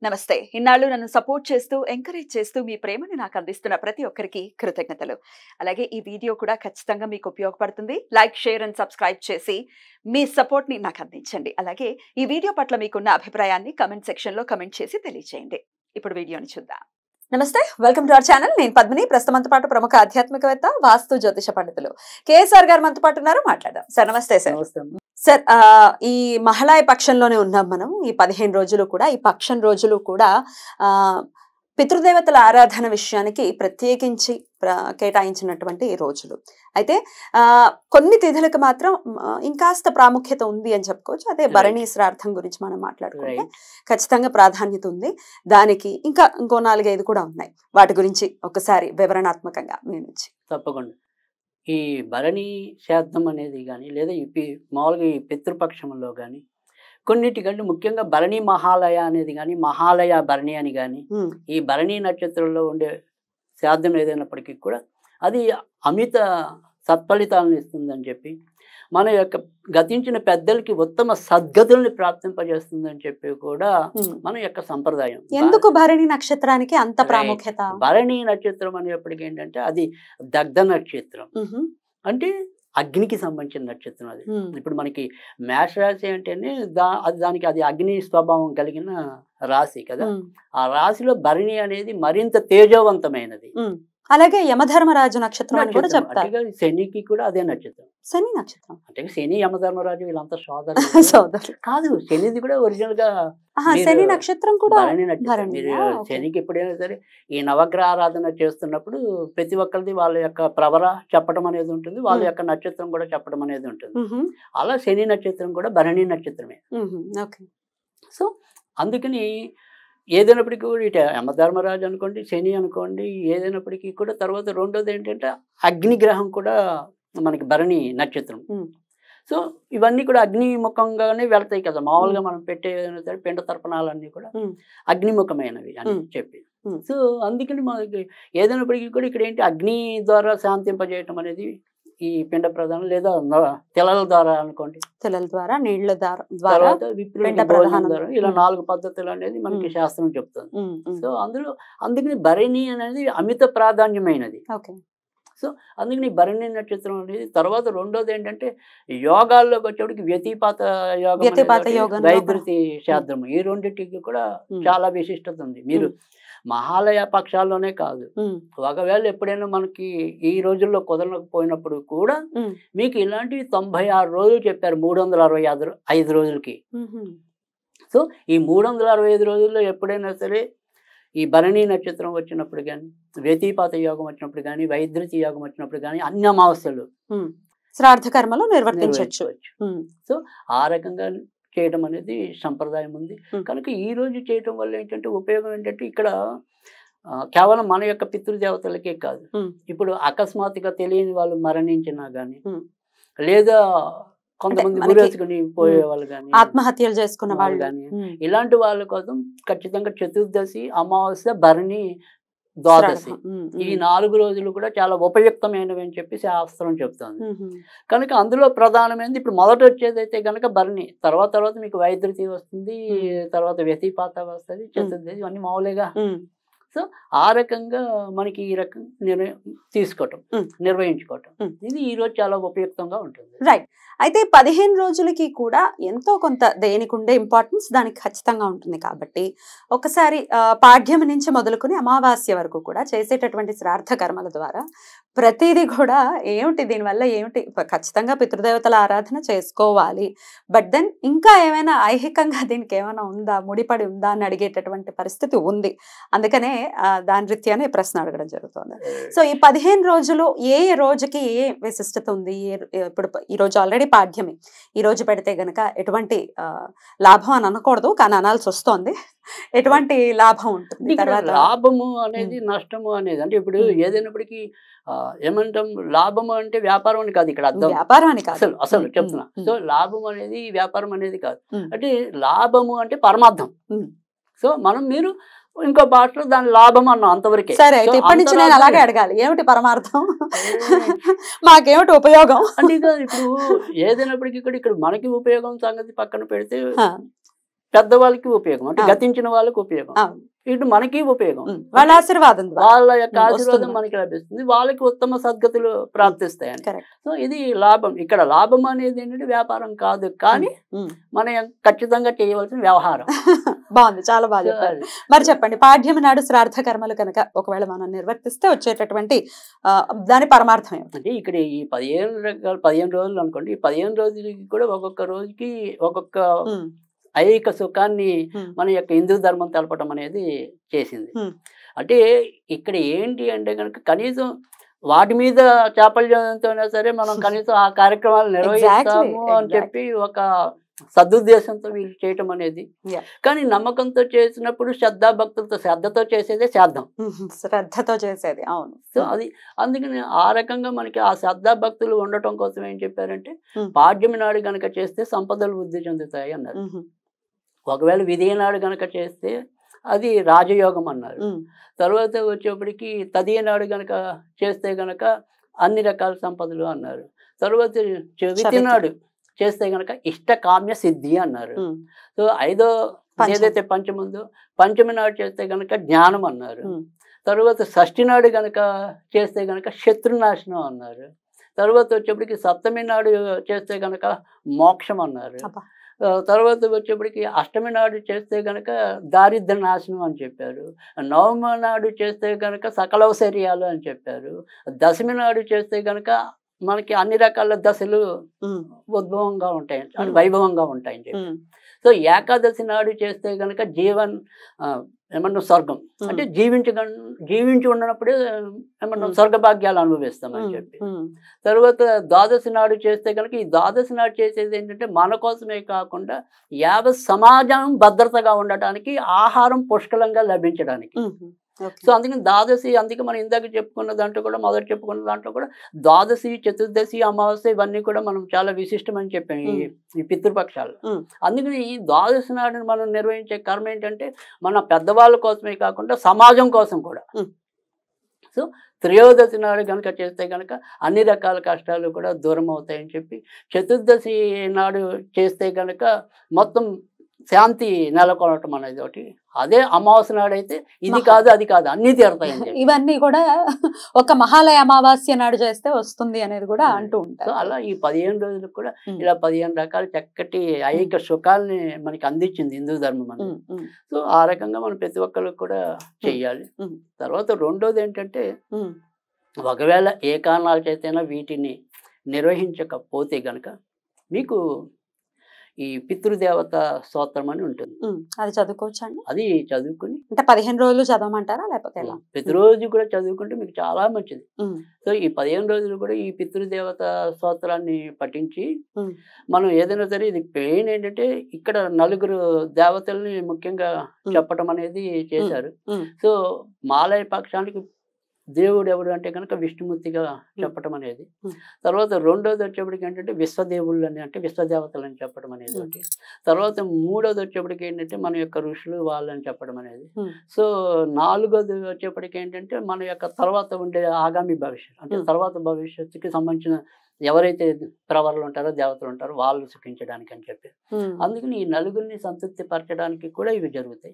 నమస్తే. ఇన్నాళ్ళు నన్ను సపోర్ట్ చేస్తూ, ఎంకరేజ్ చేస్తూ మీ ప్రేమని నాకు అందిస్తున్న ప్రతి ఒక్కరికి కృతజ్ఞతలు. అలాగే ఈ వీడియో కూడా ఖచ్చితంగా మీకు ఉపయోగపడుతుంది. లైక్, షేర్ అండ్ సబ్స్క్రైబ్ చేసి మీ సపోర్ట్‌ని నాకు అందించండి. అలాగే ఈ వీడియో పట్ల మీకున్న అభిప్రాయాన్ని కామెంట్ సెక్షన్‌లో కామెంట్ చేసి తెలియజేయండి. ఇప్పుడు వీడియోని చూద్దాం. నమస్తే, వెల్కమ్ టు అవర్ ఛానల్. నేను పద్మిని. ప్రస్తుతం మనతో పాటు ప్రముఖ ఆధ్యాత్మికవేత్త, వాస్తు జ్యోతిష పండితులు కేఎస్ఆర్ గారు మనతో పాటు ఉన్నారు. మాట్లాడదాం. సార్ నమస్తే. సార్ సార్, ఈ మహాళయ పక్షంలోనే ఉన్నాం మనం. ఈ 15 రోజులు కూడా, ఈ పక్షం రోజులు కూడా పితృదేవతల ఆరాధన విషయానికి ప్రత్యేకించి కేటాయించినటువంటి రోజులు. అయితే కొన్ని తిథులకు మాత్రం ఇంకాస్త ప్రాముఖ్యత ఉంది అని చెప్పుకోవచ్చు. అదే భరణీ శ్రార్థం గురించి మనం మాట్లాడుకుంటే ఖచ్చితంగా ప్రాధాన్యత ఉంది. దానికి ఇంకా ఇంకో 4-5 కూడా ఉన్నాయి. వాటి గురించి ఒకసారి వివరణాత్మకంగా మీ నుంచి. తప్పకుండా. ఈ భరణీ శ్రాద్ధం అనేది కానీ, లేదా మామూలుగా ఈ పితృపక్షంలో కానీ, కొన్నిటికంటే ముఖ్యంగా భరణీ మహాలయ అనేది కానీ, మహాలయ భరణి అని కానీ, ఈ భరణీ నక్షత్రంలో ఉండే శ్రాద్ధం ఏదైనప్పటికీ కూడా అది అమిత సత్ఫలితాలను ఇస్తుందని చెప్పి, మన యొక్క గతించిన పెద్దలకి ఉత్తమ సద్గతుల్ని ప్రాప్తింపజేస్తుందని చెప్పి కూడా మన యొక్క సంప్రదాయం. ఎందుకు భరణి నక్షత్రానికి అంత ప్రాముఖ్యత? భరణీ నక్షత్రం అనేప్పటికీ ఏంటంటే అది దగ్ధ నక్షత్రం, అంటే అగ్నికి సంబంధించిన నక్షత్రం. అది ఇప్పుడు మనకి మేష రాశి అంటేనే దానికి అది అగ్ని స్వభావం కలిగిన రాశి కదా. ఆ రాశిలో భరణి అనేది మరింత తేజవంతమైనది. అలాగే యమధర్మరాజు నక్షత్రం అని కూడా చెప్తారు. శనికి కూడా అదే నక్షత్రం. శని నక్షత్రం అంటే శని, యమధర్మరాజు వీళ్ళంతా సోదరులు కాదు. శనిది కూడా ఒరిజినల్ గా శని నక్షత్రం కూడా భరణి నక్షత్రం. మీరు శనికి ఎప్పుడైనా సరే ఈ నవగ్రహ ఆరాధన చేస్తున్నప్పుడు ప్రతి ఒక్కరిది వాళ్ళ యొక్క ప్రవర చెప్పడం అనేది ఉంటుంది, వాళ్ళ యొక్క నక్షత్రం కూడా చెప్పడం అనేది ఉంటుంది. అలా శని నక్షత్రం కూడా భరణి నక్షత్రమే. సో అందుకని ఏదైనప్పటికీ కూడా ఇటు యమధర్మరాజు అనుకోండి, శని అనుకోండి, ఏదైనప్పటికీ కూడా తర్వాత రెండోది ఏంటంటే అగ్నిగ్రహం కూడా మనకి భరణి నక్షత్రం. సో ఇవన్నీ కూడా అగ్నిముఖంగానే వెళ్తాయి కదా. మామూలుగా మనం పెట్టే పిండ తర్పణాలన్నీ కూడా అగ్నిముఖమైనవి అని చెప్పి. సో అందుకని మనకి ఏదైనప్పటికీ కూడా ఇక్కడ ఏంటి అగ్ని ద్వారా శాంతింపజేయటం అనేది ఈ పిండ ప్రధానం, లేదా తెలల ద్వారా అనుకోండి, తెలల ద్వారా, నీళ్ల ద్వారా, ఇలా 4 పద్ధతులు అనేది మనకి శాస్త్రం చెప్తుంది. సో అందుకని భరణి అనేది అమిత ప్రాధాన్యమైనది. సో అందుకని భరణి నక్షత్రం అనేది. తర్వాత రెండోది ఏంటంటే యోగాల్లోకి వచ్చేటికి వ్యతిపాత యోగం, వైద్యుతి శ్రాద్ధం, ఈ రెండింటికి కూడా చాలా విశిష్టత ఉంది. మీరు మహాలయ పక్షాల్లోనే కాదు, ఒకవేళ ఎప్పుడైనా మనకి ఈ రోజుల్లో కుదరకపోయినప్పుడు కూడా మీకు ఇలాంటివి 96 రోజులు చెప్పారు 365 రోజులకి. సో ఈ 365 రోజుల్లో ఎప్పుడైనా సరే ఈ భరణీ నక్షత్రం వచ్చినప్పుడు కానీ, వ్యతిపాత యోగం వచ్చినప్పుడు కానీ, వైద్యుతి యోగం వచ్చినప్పుడు కానీ, అన్ని అమావాస్యలు శ్రాద్ధ కర్మలు నిర్వర్తించవచ్చు. సో ఆ రకంగా చేయడం అనేది సంప్రదాయం ఉంది. కనుక ఈ రోజు చేయటం వల్ల ఏంటంటే ఉపయోగం ఏంటంటే ఇక్కడ కేవలం మన యొక్క పితృదేవతలకే కాదు, ఇప్పుడు అకస్మాత్తుగా తెలియని వాళ్ళు మరణించినా గానీ, లేదా కొంతమంది గురేసుకుని పోయే వాళ్ళు కానీ, ఆత్మహత్యలు చేసుకున్న వాళ్ళు కానీ, ఇలాంటి వాళ్ళ కోసం ఖచ్చితంగా చతుర్దశి, అమావాస్య, భరణి, ద్వాదశి ఈ 4 రోజులు కూడా చాలా ఉపయుక్తమైనవి అని చెప్పి శాస్త్రం చెప్తుంది. కనుక అందులో ప్రధానమైనది ఇప్పుడు మొదట వచ్చేదైతే కనుక భరణి, తర్వాత మీకు వైద్యుతి వస్తుంది, తర్వాత వ్యతిపాత వస్తుంది, చతుర్దశి, ఇవన్నీ మామూలుగా. సో ఆ రకంగా మనకి ఈ రకం నిర్వహించుకోవటం ఇది ఈ రోజు చాలా ఉపయుక్తంగా ఉంటుంది. రైట్. అయితే 15 రోజులకి కూడా ఎంతో కొంత దేనికి ఉండే ఇంపార్టెన్స్ దానికి ఖచ్చితంగా ఉంటుంది. కాబట్టి ఒకసారి పాడ్యం నుంచి మొదలుకొని అమావాస్య వరకు కూడా చేసేటటువంటి శ్రాద్ధ కర్మల ద్వారా ప్రతిదీ కూడా ఏమిటి, దీనివల్ల ఏమిటి, ఖచ్చితంగా పితృదేవతల ఆరాధన చేసుకోవాలి, బట్ దెన్ ఇంకా ఏమైనా ఐహికంగా దీనికి ఏమైనా ఉందా, ముడిపడి ఉందా అని అడిగేటటువంటి పరిస్థితి ఉంది. అందుకనే దాని రీత్యానే ప్రశ్న అడగడం జరుగుతుంది. సో ఈ 15 రోజులు ఏ రోజుకి ఏ విశిష్టత ఉంది? ఇప్పుడు ఈ రోజు ఆల్రెడీ పాడ్యమే, ఈ రోజు పెడితే గనక ఎటువంటి లాభం అని అనకూడదు, కానీ అనాల్సి వస్తోంది. ఎటువంటి లాభం ఉంటుంది? లాభము అనేది, నష్టము అనేది అంటే ఇప్పుడు ఏదైనప్పటికీ ఏమంటాం, లాభము అంటే వ్యాపారం అని కాదు ఇక్కడ అర్థం. వ్యాపారం అని కాదు అసలు చెప్తున్నా. సో లాభం అనేది వ్యాపారం అనేది కాదు, అంటే లాభము అంటే పరమార్థం. సో మీరు ఇంకో భాషలో దాని లాభం అన్నాం, అంతవరకే. సరే, అయితే ఇప్పటి నుంచి నేను అలాగే అడగాలి, ఏమిటి పరమార్థం, మాకేమిటి ఉపయోగం అంటే ఇప్పుడు ఏదైనప్పటికీ ఇక్కడ మనకి ఉపయోగం సంగతి పక్కన పెడితే పెద్దవాళ్ళకి ఉపయోగం, అంటే గతించిన వాళ్ళకి ఉపయోగం, ఇటు మనకి ఉపయోగం, వాళ్ళ ఆశీర్వాదం, వాళ్ళ యొక్క ఆశీర్వాదం మనకి లభిస్తుంది, వాళ్ళకి ఉత్తమ సద్గతులు ప్రాప్తిస్తాయని. సో ఇది లాభం. ఇక్కడ లాభం అనేది ఏంటంటే వ్యాపారం కాదు, కానీ మనం ఖచ్చితంగా చేయవలసిన వ్యవహారం. బాగుంది, చాలా బాగా చెప్పారు. మరి చెప్పండి, పాడ్యమి నాడు శ్రాద్ధ కర్మలు కనుక ఒకవేళ మనం నిర్వర్తిస్తే వచ్చేటటువంటి దాని పరమార్థం అంటే ఇక్కడ ఈ 15 రోజులు అనుకోండి, ఈ 15 రోజులకి కూడా ఒక్కొక్క రోజుకి ఒక్కొక్క ఐక సుఖాన్ని మన యొక్క హిందూ ధర్మం తెలపడం అనేది చేసింది. అంటే ఇక్కడ ఏంటి అంటే కనుక కనీసం వాటి మీద చాపల్యంతోనే సరే మనం కనీసం ఆ కార్యక్రమాలు నిర్వహిస్తాము అని చెప్పి ఒక సదుద్దేశంతో వీళ్ళు చేయటం అనేది. కానీ నమ్మకంతో చేసినప్పుడు శ్రద్ధాభక్తులతో శ్రద్ధతో చేసేదే శ్రాద్ధం, శ్రద్ధతో చేసేది. అవును. సో అది అందుకని ఆ రకంగా మనకి ఆ శ్రద్ధాభక్తులు ఉండటం కోసం ఏం చెప్పారంటే పాడ్యమి నాడు గనక చేస్తే సంపదలు వృద్ధి చెందుతాయి అన్నారు. ఒకవేళ విధి నాడు గనక చేస్తే అది రాజయోగం అన్నారు. తర్వాత వచ్చేప్పటికి తదియ నాడు గనక చేస్తే గనక అన్ని రకాల సంపదలు అన్నారు. తర్వాత చవితి నాడు చేస్తే గనక ఇష్టకామ్య సిద్ధి అన్నారు. సో ఐదో ఏదైతే పంచముందో పంచమి నాడు చేస్తే గనక జ్ఞానం అన్నారు. తర్వాత షష్ఠి నాడు గనక చేస్తే గనక శత్రునాశనం అన్నారు. తర్వాత వచ్చేప్పటికి సప్తమి నాడు చేస్తే గనక మోక్షం అన్నారు. తర్వాత వచ్చేప్పటికి అష్టమి నాడు చేస్తే గనక దారిద్ర్య నాశనం అని చెప్పారు. నవమి నాడు చేస్తే గనక సకలౌశర్యాలు అని చెప్పారు. దశమి నాడు చేస్తే గనక మనకి అన్ని రకాల దశలు ఉద్భవంగా ఉంటాయి, వైభవంగా ఉంటాయని చెప్పి. సో ఏకాదశి నాడు చేస్తే గనక ఏమన్నా స్వర్గం, అంటే జీవించి ఉన్నప్పుడే ఏమన్నా స్వర్గభాగ్యాలు అనుభవిస్తామని చెప్పి. తర్వాత ద్వాదశి నాడు చేస్తే కనుక ఈ ద్వాదశి నాడు చేసేది ఏంటంటే మన కోసమే కాకుండా యావత్ సమాజం భద్రతగా ఉండటానికి, ఆహారం పుష్కలంగా లభించడానికి. సో అందుకని ద్వాదశి, అందుకే మనం ఇందాక చెప్పుకున్న దాంట్లో కూడా, మొదటి చెప్పుకున్న దాంట్లో కూడా ద్వాదశి, చతుర్దశి, అమావాస్య ఇవన్నీ కూడా మనం చాలా విశిష్టం అని చెప్పాం ఈ పితృపక్షాలు. అందుకని ఈ ద్వాదశి నాడుని మనం నిర్వహించే కర్మ ఏంటంటే మన పెద్దవాళ్ళ కోసమే కాకుండా సమాజం కోసం కూడా. సో త్రయోదశి నాడు కనుక చేస్తే కనుక అన్ని రకాల కష్టాలు కూడా దూరం అవుతాయని చెప్పి, చతుర్దశి నాడు చేస్తే కనుక మొత్తం శాంతి నెలకొనటం అనేది ఒకటి. అదే అమావాస్య నాడు అయితే ఇది కాదు అది కాదు అన్ని తీరతాయి. ఇవన్నీ కూడా ఒక మహాలయ అమావాస్య నాడు చేస్తే వస్తుంది అనేది కూడా అంటూ ఉంటారు. సో అలా ఈ 15 రోజులకు కూడా ఇలా 15 రకాల చక్కటి ఐక సుఖాలని మనకి అందించింది హిందూ ధర్మం అనేది. సో ఆ రకంగా మనం ప్రతి ఒక్కరికి కూడా చెయ్యాలి. తర్వాత రెండోది ఏంటంటే ఒకవేళ ఏ కారణాల చేతైనా వీటిని నిర్వహించకపోతే గనక మీకు ఈ పితృదేవత స్తోత్రం అని ఉంటుంది. అది చదువుకోవచ్చండి? అది చదువుకుని అంటే 15 రోజులు చదవమంటారా లేకపోతే ఎలా? ప్రతిరోజు కూడా చదువుకుంటే మీకు చాలా మంచిది. సో ఈ 15 రోజులు కూడా ఈ పితృదేవత స్తోత్రాన్ని పఠించి మనం ఏదైనా సరే, ఇది పెయిన్ ఏంటంటే ఇక్కడ 4 దేవతల్ని ముఖ్యంగా చెప్పటం అనేది చేశారు. సో మాలయ పక్షానికి దేవుడు ఎవడు అంటే కనుక విష్ణుమూర్తిగా చెప్పటం అనేది. తర్వాత రెండోది వచ్చేప్పటికి ఏంటంటే విశ్వదేవుళ్ళు అని, అంటే విశ్వదేవతలు అని చెప్పడం అనేది ఒకటి. తర్వాత మూడోది వచ్చేప్పటికి ఏంటంటే మన యొక్క ఋషులు వాళ్ళని చెప్పడం అనేది. సో నాలుగోది వచ్చేప్పటికి ఏంటంటే మన యొక్క తర్వాత ఉండే ఆగామి భవిష్యత్తు, అంటే తర్వాత భవిష్యత్తుకి సంబంధించిన ఎవరైతే ప్రవరులు ఉంటారో దేవతలు ఉంటారో వాళ్ళు సుఖించడానికి అని చెప్పి. అందుకని ఈ నలుగురిని సంతృప్తి పరచడానికి కూడా ఇవి జరుగుతాయి.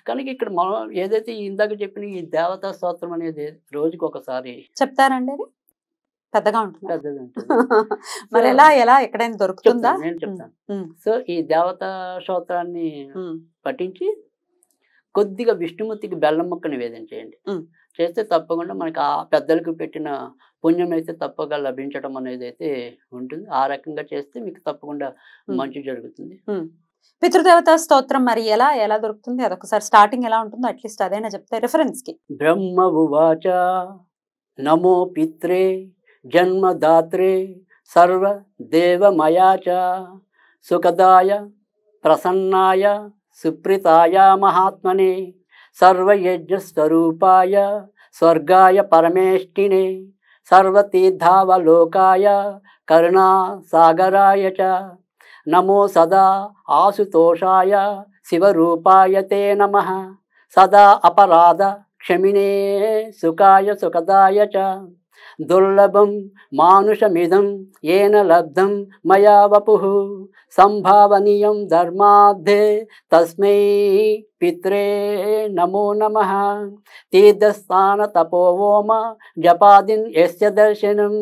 కనుక ఇక్కడ మనం ఏదైతే ఇందాక చెప్పిన ఈ దేవతా స్తోత్రం అనేది రోజుకి ఒకసారి చెప్తారండి. అది పెద్దగా ఉంటుంది, పెద్దది ఉంటుంది. మరి ఎలా ఎక్కడైనా దొరుకుతుందా? నేను చెప్తాను. సో ఈ దేవతా స్తోత్రాన్ని పఠించి కొద్దిగా విష్ణుమూర్తికి బెల్లం ముక్క నివేదన చేయండి. చేస్తే తప్పకుండా మనకి ఆ పెద్దలకు పెట్టిన పుణ్యం అయితే తప్పగా లభించడం అనేది అయితే ఉంటుంది. ఆ రకంగా చేస్తే మీకు తప్పకుండా మంచి జరుగుతుంది. పితృదేవత స్తోత్రం మరి ఎలా దొరుకుతుంది? అదొకసారి స్టార్టింగ్ ఎలా ఉంటుందో అట్లీస్ట్ అదైనా చెప్తే రిఫరెన్స్ కి. బ్రహ్మ ఉవాచ నమో పిత్రే జన్మదాత్రే సర్వ దేవమయాచ సుఖదాయ ప్రసన్నాయ సుప్రీతాయ మహాత్మనే సర్వయజ్ఞస్వరూపాయ స్వర్గాయ పరమేష్టినే సర్వతీర్థావలోకాయ కరుణాసాగరాయ చ నమో సదా ఆశుతోషాయ శివరూపాయ తే నమః సదా అపరాధ క్షమినే సుఖాయ సుఖదాయ చ దుర్లభం మానుషమిదం ఏన లబ్ధం మయా వపుః సంభావనీయం ధర్మార్థే తస్మై పిత్రే నమో నమః తీర్థస్థాన తపోవోమ జపాదిన్ యస్య దర్శనం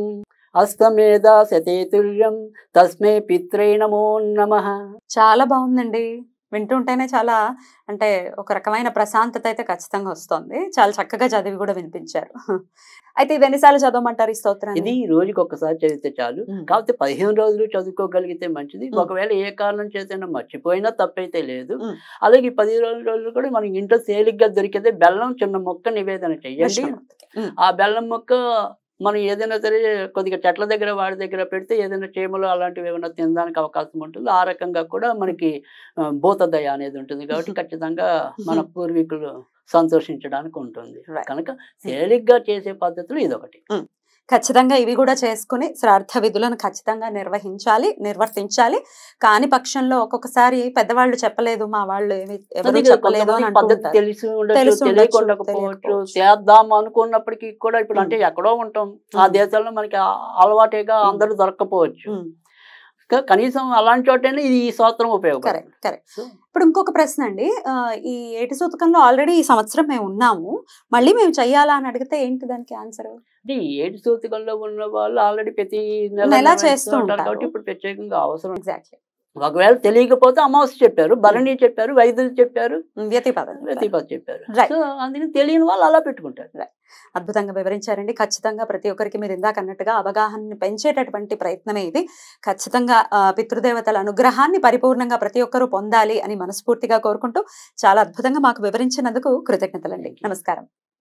అస్తమేధాసతే తుల్యం తస్మై పిత్రే నమో నమః. చాలా బాగుందండి. వింటుంటేనే చాలా అంటే ఒక రకమైన ప్రశాంతత అయితే ఖచ్చితంగా వస్తుంది. చాలా చక్కగా చదివి కూడా వినిపించారు. అయితే ఇది ఎన్నిసార్లు చదవమంటారు ఈ స్తోత్రాన్ని? ఇది రోజుకి ఒక్కసారి చదివితే చాలు. కాకపోతే 15 రోజులు చదువుకోగలిగితే మంచిది. ఒకవేళ ఏ కారణం చేతైనా మర్చిపోయినా తప్పైతే లేదు. అలాగే 15 రోజులు కూడా మనకి ఇంట్లో తేలిగ్గా దొరికితే బెల్లం చిన్న మొక్క నివేదన చెయ్యండి. ఆ బెల్లం మొక్క మనం ఏదైనా సరే కొద్దిగా చెట్ల దగ్గర వాడి దగ్గర పెడితే ఏదైనా చీమలు అలాంటివి ఏమైనా తినడానికి అవకాశం ఉంటుంది. ఆ రకంగా కూడా మనకి భూతదయ అనేది ఉంటుంది. కాబట్టి ఖచ్చితంగా మన పూర్వీకులు సంతోషించడానికి ఉంటుంది. కనుక తేలిగ్గా చేసే పద్ధతులు ఇదొకటి. ఖచ్చితంగా ఇవి కూడా చేసుకుని శ్రాద్ధ విధులను ఖచ్చితంగా నిర్వర్తించాలి. కాని పక్షంలో ఒక్కొక్కసారి పెద్దవాళ్ళు చెప్పలేదు, మా వాళ్ళు ఎవరు చెప్పలేదు అని పద్ధతి తెలిసి ఉండొచ్చు, తెలియకుండకపోవచ్చు. చేద్దాం అనుకున్నప్పటికీ కూడా ఇప్పుడు అంటే ఎక్కడో ఉంటాం, ఆ దేశాల్లో మనకి అలవాటేగా అందరూ దొరక్కపోవచ్చు. కనీసం అలాంటి చోటనే ఇది ఈ స్తోత్రం ఉపయోగపడుతుంది. కరెక్ట్. ఇప్పుడు ఇంకొక ప్రశ్న అండి, ఈ ఏటి సూతకంలో ఆల్రెడీ ఈ సంవత్సరం మేము ఉన్నాము, మళ్ళీ మేము చెయ్యాలా అని అడిగితే ఏంటి దానికి ఆన్సర్? అంటే ఏటి సూతకంలో ఉన్న వాళ్ళు ఆల్రెడీ ప్రతి నెల చేస్తూ ఉంటారు కాబట్టి ఇప్పుడు ప్రత్యేకంగా అవసరం. ఎగ్జాక్ట్లీ. ఒకవేళ తెలియకపోతే అమావాస్య చెప్పారు, భరణి చెప్పారు, వైద్యులు చెప్పారు, వ్యతిపద చెప్పారు. సో అందుకని తెలియని వాళ్ళు అలా పెట్టుకుంటారు. అద్భుతంగా వివరించారండి. ఖచ్చితంగా ప్రతి ఒక్కరికి మీరు ఇందాక అన్నట్టుగా అవగాహనని పెంచేటటువంటి ప్రయత్నమే ఇది. ఖచ్చితంగా పితృదేవతల అనుగ్రహాన్ని పరిపూర్ణంగా ప్రతి ఒక్కరూ పొందాలి అని మనస్ఫూర్తిగా కోరుకుంటూ చాలా అద్భుతంగా మాకు వివరించినందుకు కృతజ్ఞతలండి. నమస్కారం.